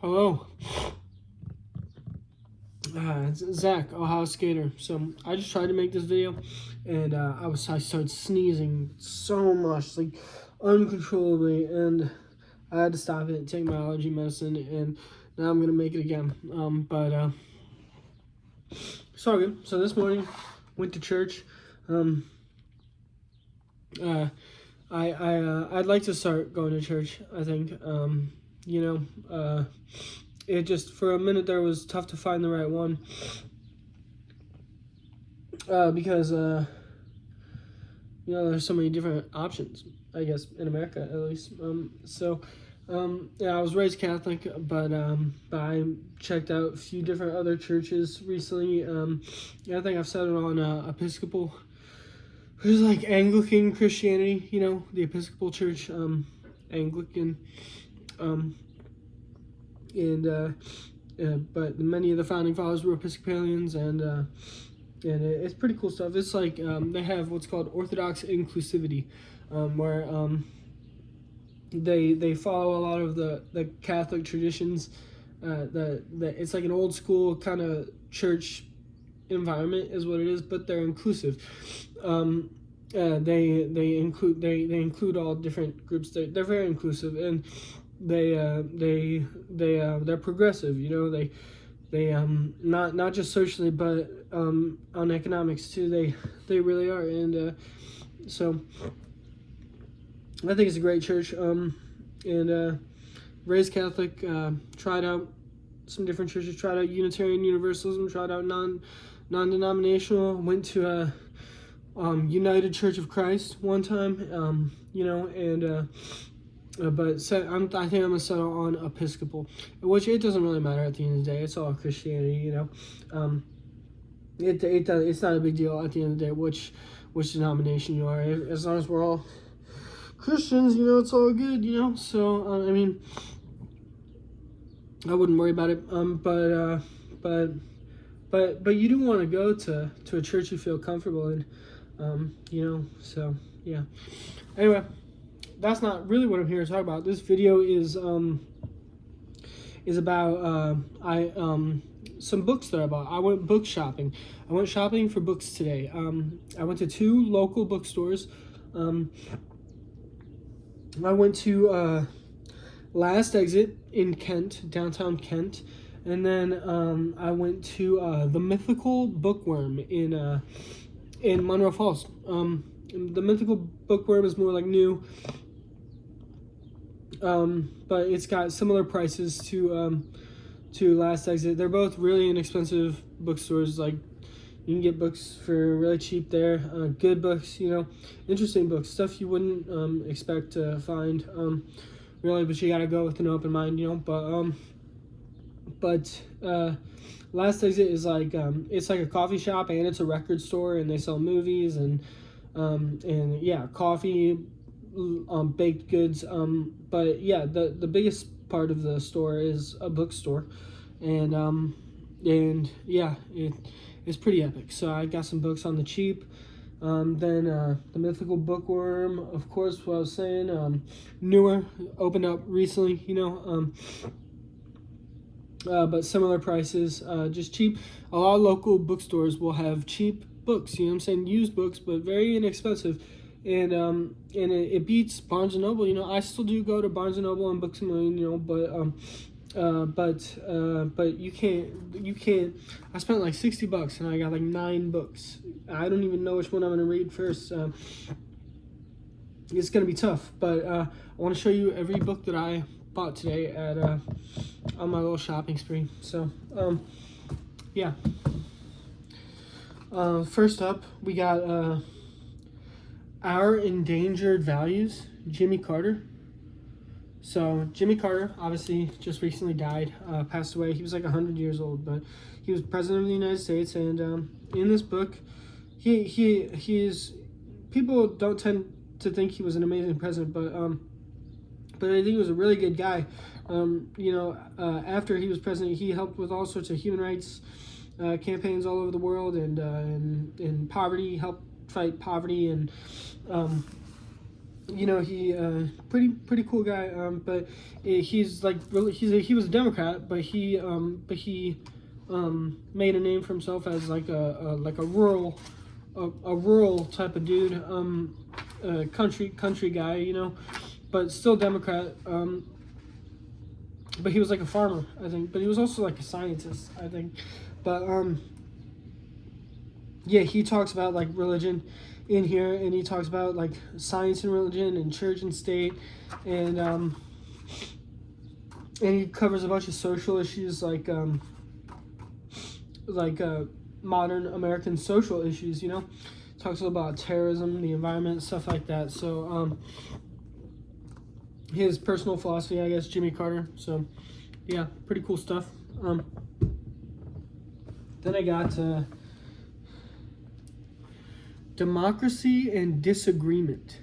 Hello, it's Zach, Ohio Skater. So I just tried to make this video, and I started sneezing so much, like uncontrollably, and I had to stop it, take my allergy medicine, and now I'm gonna make it again. But it's all good. So this morning, went to church. Um, uh, I'd like to start going to church. I think. You know. It just for a minute there was tough to find the right one because there's so many different options, I guess, in America at least. Yeah, I was raised Catholic, but I checked out a few different other churches recently. Yeah, I think I've settled on Episcopal, which is like Anglican Christianity, the Episcopal Church, Anglican, but many of the founding fathers were Episcopalians, and it's pretty cool stuff. It's like they have what's called Orthodox inclusivity, where they follow a lot of the Catholic traditions. That it's like an old school kind of church environment is what it is, but they're inclusive. They include all different groups. They're very inclusive, and they're progressive. They not just socially, but on economics too. They really are, and so I think it's a great church. And raised Catholic, tried out some different churches, tried out Unitarian Universalism, tried out non-denominational, went to a United Church of Christ one time, but I think I'm gonna settle on Episcopal, which it doesn't really matter at the end of the day. It's all Christianity, It's not a big deal at the end of the day which denomination you are, as long as we're all Christians. It's all good. So I mean, I wouldn't worry about it. But you do want to go to a church you feel comfortable in. So yeah. Anyway, that's not really what I'm here to talk about. This video is about some books that I bought. I went book shopping. I went shopping for books today. I went to 2 local bookstores. I went to Last Exit in Kent, downtown Kent, and then I went to the Mythical Bookworm in Monroe Falls. The Mythical Bookworm is more like new, but it's got similar prices to Last Exit. They're both really inexpensive bookstores. Like, you can get books for really cheap there. Good books, interesting books, stuff you wouldn't expect to find, really, but you gotta go with an open mind, But Last Exit is like it's like a coffee shop, and it's a record store, and they sell movies and yeah, coffee, baked goods. But yeah, the biggest part of the store is a bookstore, and yeah, it's pretty epic. So I got some books on the cheap. Then the Mythical Bookworm, of course, what I was saying, newer, opened up recently, but similar prices, just cheap. A lot of local bookstores will have cheap books, used books, but very inexpensive, and it beats Barnes & Noble. I still do go to Barnes & Noble and Books A Million, but you can't. I spent like $60 and I got like 9 books. I don't even know which one I'm gonna read first. It's gonna be tough, but I want to show you every book that I bought today at on my little shopping spree. So yeah. First up, we got Our Endangered Values, Jimmy Carter. So Jimmy Carter obviously just recently died, passed away. He was like 100 years old, but he was president of the United States. And in this book, he is, people don't tend to think he was an amazing president, but I think he was a really good guy. After he was president, he helped with all sorts of human rights campaigns all over the world, and poverty, helped fight poverty, and you know, he pretty cool guy. But he's like really he was a Democrat, but he made a name for himself as like a rural a rural type of dude, country guy, you know, but still Democrat. But he was like a farmer, I think. But he was also like a scientist, I think. But yeah, he talks about like religion in here, and he talks about like science and religion and church and state, and he covers a bunch of social issues like modern American social issues. You know, talks about terrorism, the environment, stuff like that. So his personal philosophy, I guess, Jimmy Carter. So yeah, pretty cool stuff. Then I got Democracy and Disagreement.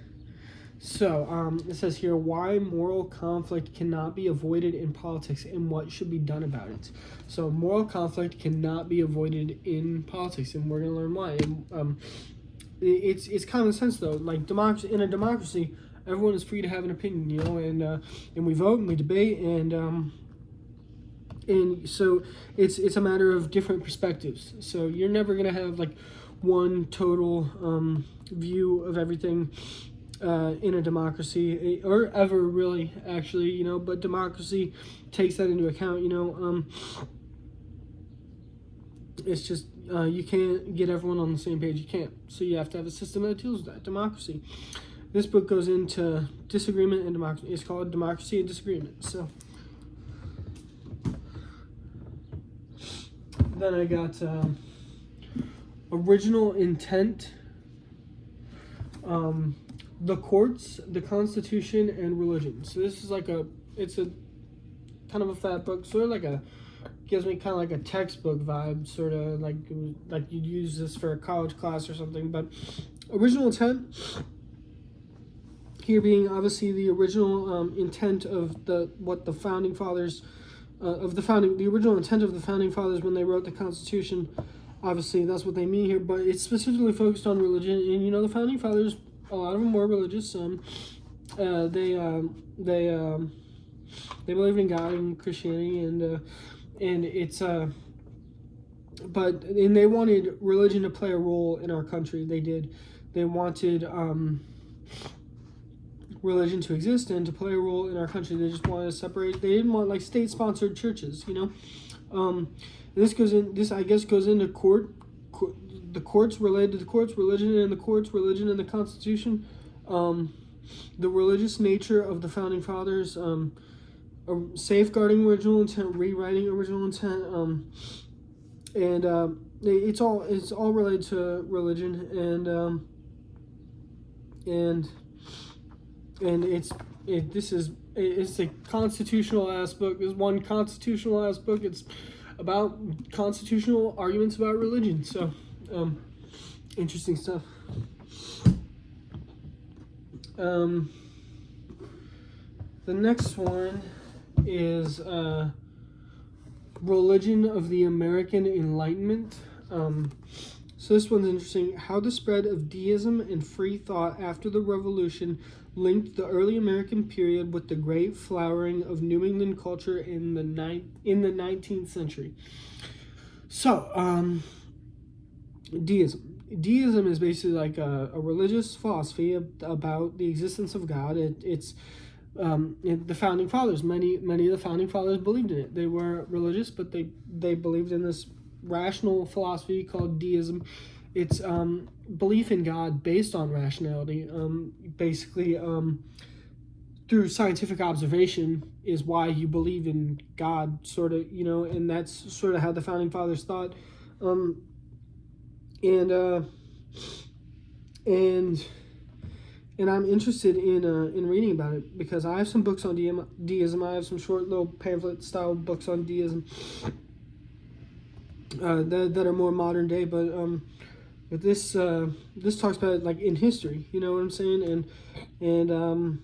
So it says here why moral conflict cannot be avoided in politics and what should be done about it. So moral conflict cannot be avoided in politics, and we're gonna learn why. And, it's common sense though. Like democracy, in a democracy, everyone is free to have an opinion, you know, and we vote and we debate, and so it's a matter of different perspectives. So you're never gonna have like one total view of everything in a democracy, or ever really, actually, you know. But democracy takes that into account, you know. It's just you can't get everyone on the same page. You can't. So you have to have a system that deals with that. Democracy. This book goes into disagreement and democracy. It's called Democracy and Disagreement. So then I got Original Intent, the Courts, the Constitution, and Religion. So this is like it's a kind of a fat book, sort of like gives me kind of like a textbook vibe, sort of like you'd use this for a college class or something. But original intent, here being obviously the original intent of what the founding fathers the original intent of the founding fathers when they wrote the Constitution. Obviously, that's what they mean here, but it's specifically focused on religion. And you know, the founding fathers, a lot of them were religious. They believed in God and Christianity, and it's but they wanted religion to play a role in our country. They did. They wanted religion to exist and to play a role in our country. They just wanted to separate. They didn't want like state-sponsored churches, you know. This I guess goes into the courts, related to the courts, religion and the courts, religion and the Constitution, the religious nature of the founding fathers, safeguarding original intent, rewriting original intent, and it's all related to religion, and it's a constitutional ass book. There's one constitutional ass book. It's about constitutional arguments about religion. So, interesting stuff. The next one is Religion of the American Enlightenment. So this one's interesting. How the spread of deism and free thought after the Revolution linked the early American period with the great flowering of New England culture in the 19th century. So, deism. Deism is basically like a religious philosophy about the existence of God. It's the founding fathers. Many of the founding fathers believed in it. They were religious, but they believed in this rational philosophy called deism. It's belief in God based on rationality. Basically, through scientific observation is why you believe in God, sort of, you know, and that's sort of how the founding fathers thought. And I'm interested in reading about it because I have some books on deism. I have some short little pamphlet style books on deism that are more modern day, but this talks about it like in history. You know what I'm saying? And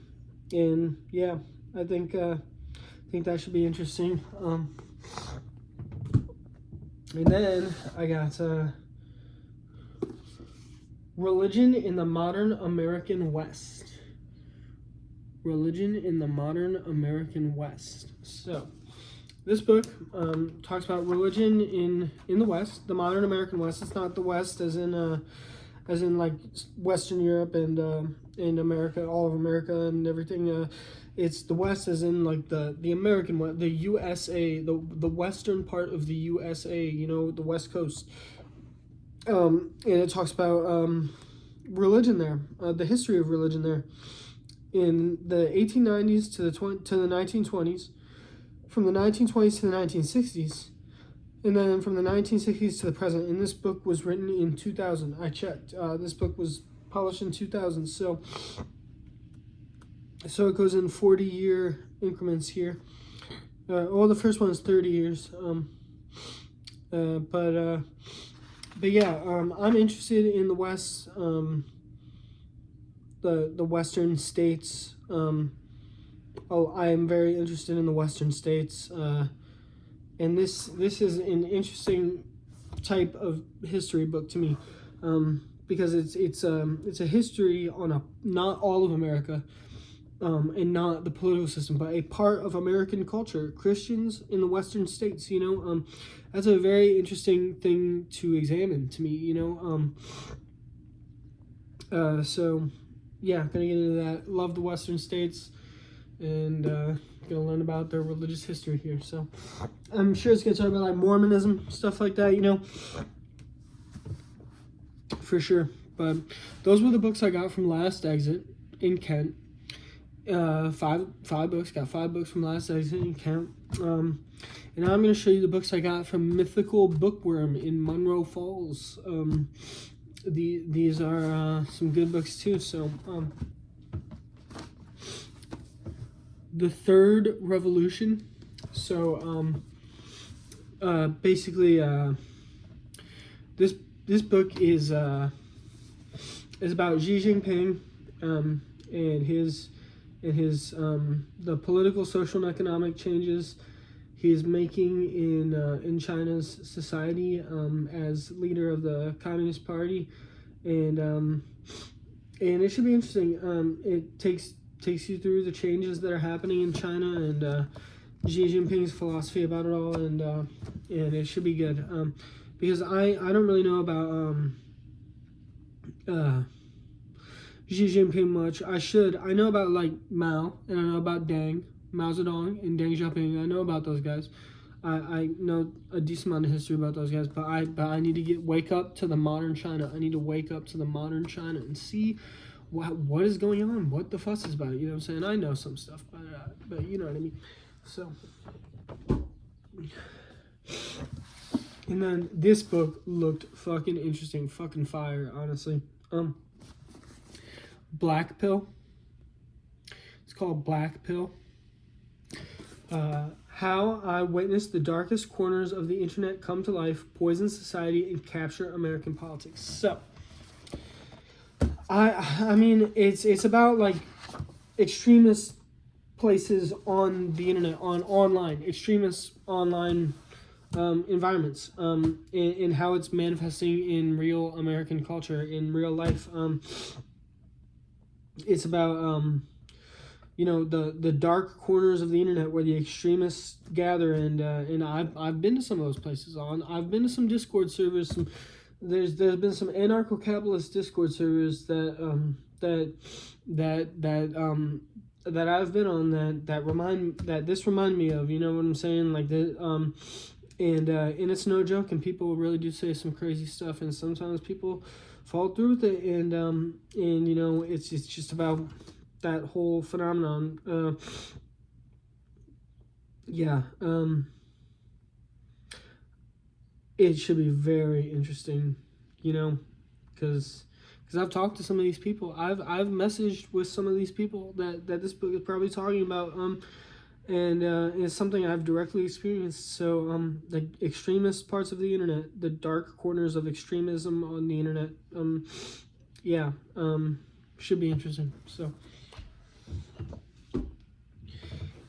yeah, I think that should be interesting. And then I got Religion in the Modern American West. Religion in the Modern American West. So, this book talks about religion in the West, the modern American West. It's not the West as in like Western Europe and America, all of America and everything. It's the West as in like the American West, the USA, the western part of the USA. You know, the West Coast. And it talks about religion there, the history of religion there, in the 1890s to the 1920s, from the 1920s to the 1960s, and then from the 1960s to the present. And this book was written in 2000. I checked. This book was published in 2000. So it goes in 40-year increments here. Well, the first one is 30 years. But yeah, I'm interested in the West, the Western states. I am very interested in the Western states, and this is an interesting type of history book to me, because it's a history on not all of America, and not the political system, but a part of American culture, Christians in the Western states. You know, that's a very interesting thing to examine to me. You know, so yeah, gonna get into that. Love the Western states, and gonna learn about their religious history here. So I'm sure it's gonna talk about like Mormonism, stuff like that. You know, for sure. But those were the books I got from Last Exit in Kent. Five books. Got 5 books from Last Exit in Kent. And now I'm going to show you the books I got from Mythical Bookworm in Monroe Falls. These are some good books too. So, The Third Revolution. So, basically, this book is about Xi Jinping, and his the political, social, and economic changes he is making in China's society as leader of the Communist Party, and it should be interesting. It takes you through the changes that are happening in China and Xi Jinping's philosophy about it all, and it should be good, because I don't really know about Xi Jinping much. I know about like Mao, and I know about Mao Zedong and Deng Xiaoping. I know about those guys. I know a decent amount of history about those guys, but I need to wake up to the modern China. I need to wake up to the modern China and see what is going on, what the fuss is about. You know what I'm saying? I know some stuff, but you know what I mean. So, and then this book looked fucking interesting, fucking fire, honestly. Black Pill. It's called Black Pill. How I Witnessed the Darkest Corners of the Internet Come to Life, Poison Society, and Capture American Politics. So, I mean, it's about like extremist places on the internet, online, extremist online environments, and how it's manifesting in real American culture, in real life. It's about you know, the dark corners of the internet where the extremists gather, and I've been to some of those places. I've been to some Discord servers. There's been some anarcho-capitalist Discord servers that I've been on that this remind me of. You know what I'm saying? Like that. And it's no joke, and people really do say some crazy stuff, and sometimes people fall through with it, and you know, it's just about that whole phenomenon. It should be very interesting, you know, because I've talked to some of these people. I've messaged with some of these people that this book is probably talking about, and it's something I've directly experienced. So the extremist parts of the internet, the dark corners of extremism on the internet, should be interesting. So,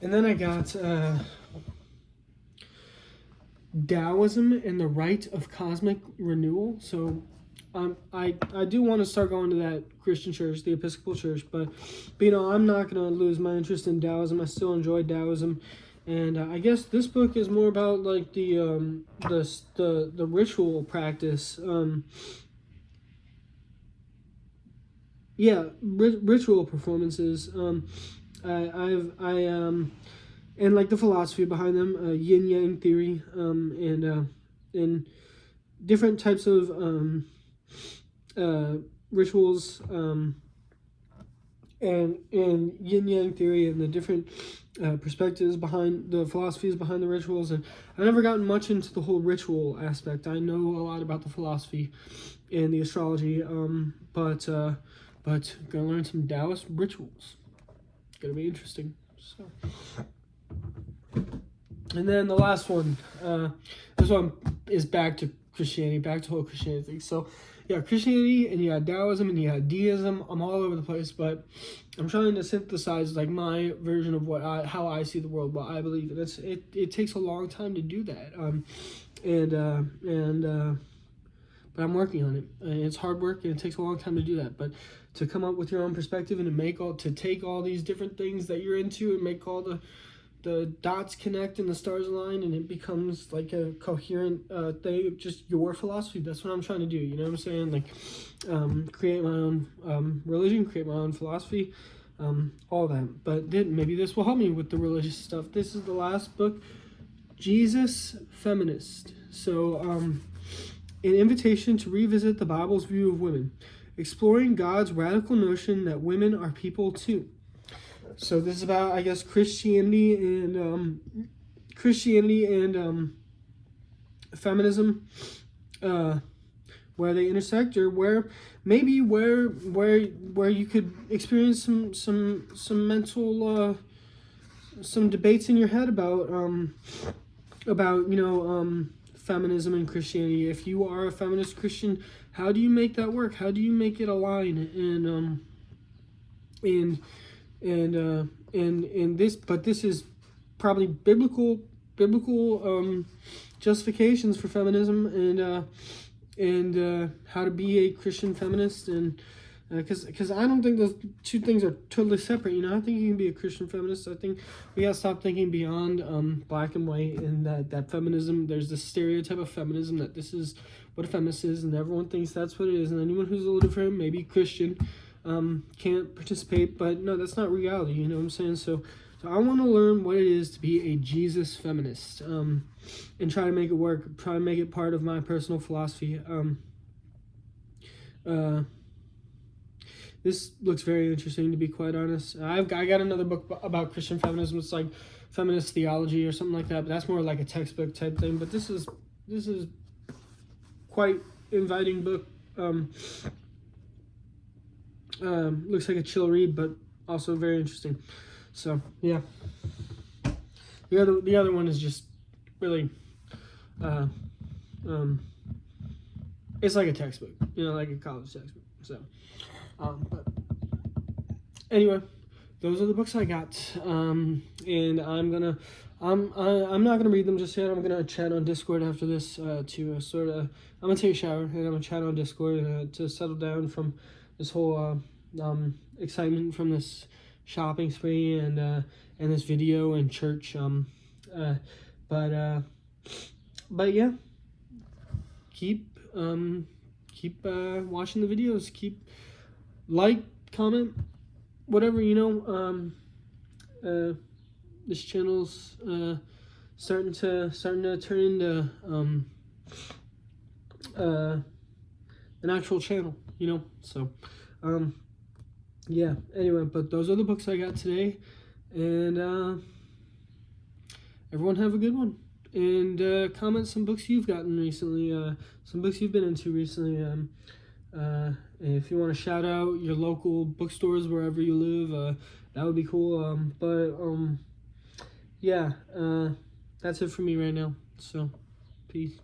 and then I got Taoism and the Rite of Cosmic Renewal. So I do want to start going to that Christian church, the Episcopal Church, but you know, I'm not gonna lose my interest in Taoism. I still enjoy Taoism, and I guess this book is more about like the ritual practice. Ritual performances. And like the philosophy behind them, yin yang theory, and different types of rituals, and yin yang theory, and the different perspectives behind the philosophies behind the rituals. And I've never gotten much into the whole ritual aspect. I know a lot about the philosophy and the astrology, but gonna learn some Taoist rituals. Gonna be interesting. So, and then the last one, this one is back to Christianity, back to whole Christianity. So, yeah, Christianity, and you got Taoism, and you got Deism. I'm all over the place, but I'm trying to synthesize like my version of how I see the world, what I believe, and it takes a long time to do that. But I'm working on it. It's hard work, and it takes a long time to do that. But to come up with your own perspective and to take all these different things that you're into and make all the dots connect and the stars align, and it becomes like a coherent thing of just your philosophy. That's what I'm trying to do. You know what I'm saying? Like, create my own religion, create my own philosophy, all that. But maybe this will help me with the religious stuff. This is the last book, Jesus Feminist. So, an invitation to revisit the Bible's view of women, exploring God's radical notion that women are people too. So this is about, I guess, Christianity and feminism, where they intersect, or where you could experience some mental some debates in your head about feminism and Christianity. If you are a feminist Christian, how do you make that work? How do you make it align? And this is probably biblical justifications for feminism, and how to be a Christian feminist, and because I don't think those two things are totally separate. You know, I think you can be a Christian feminist. I think we gotta stop thinking beyond black and white, and that feminism, there's this stereotype of feminism that this is what a feminist is, and everyone thinks that's what it is, and anyone who's a little different, maybe Christian, can't participate. But no, that's not reality. You know what I'm saying? So I want to learn what it is to be a Jesus feminist, and try to make it work, try to make it part of my personal philosophy. This looks very interesting, to be quite honest. I got another book about Christian feminism. It's like feminist theology or something like that, but that's more like a textbook type thing. But this is quite inviting book. Looks like a chill read, but also very interesting. So yeah, the other one is just really, it's like a textbook, you know, like a college textbook. So, but anyway, those are the books I got. And I'm not gonna read them just yet. I'm gonna chat on Discord after this to sort of. I'm gonna take a shower and I'm gonna chat on Discord to settle down from this whole excitement from this shopping spree and this video and church. But yeah, keep watching the videos. Keep comment, whatever, you know. This channel's starting to turn into an actual channel, you know. So yeah, anyway, but those are the books I got today, and everyone have a good one, and comment some books you've gotten recently, some books you've been into recently, and if you want to shout out your local bookstores wherever you live, that would be cool. Yeah, that's it for me right now, so peace.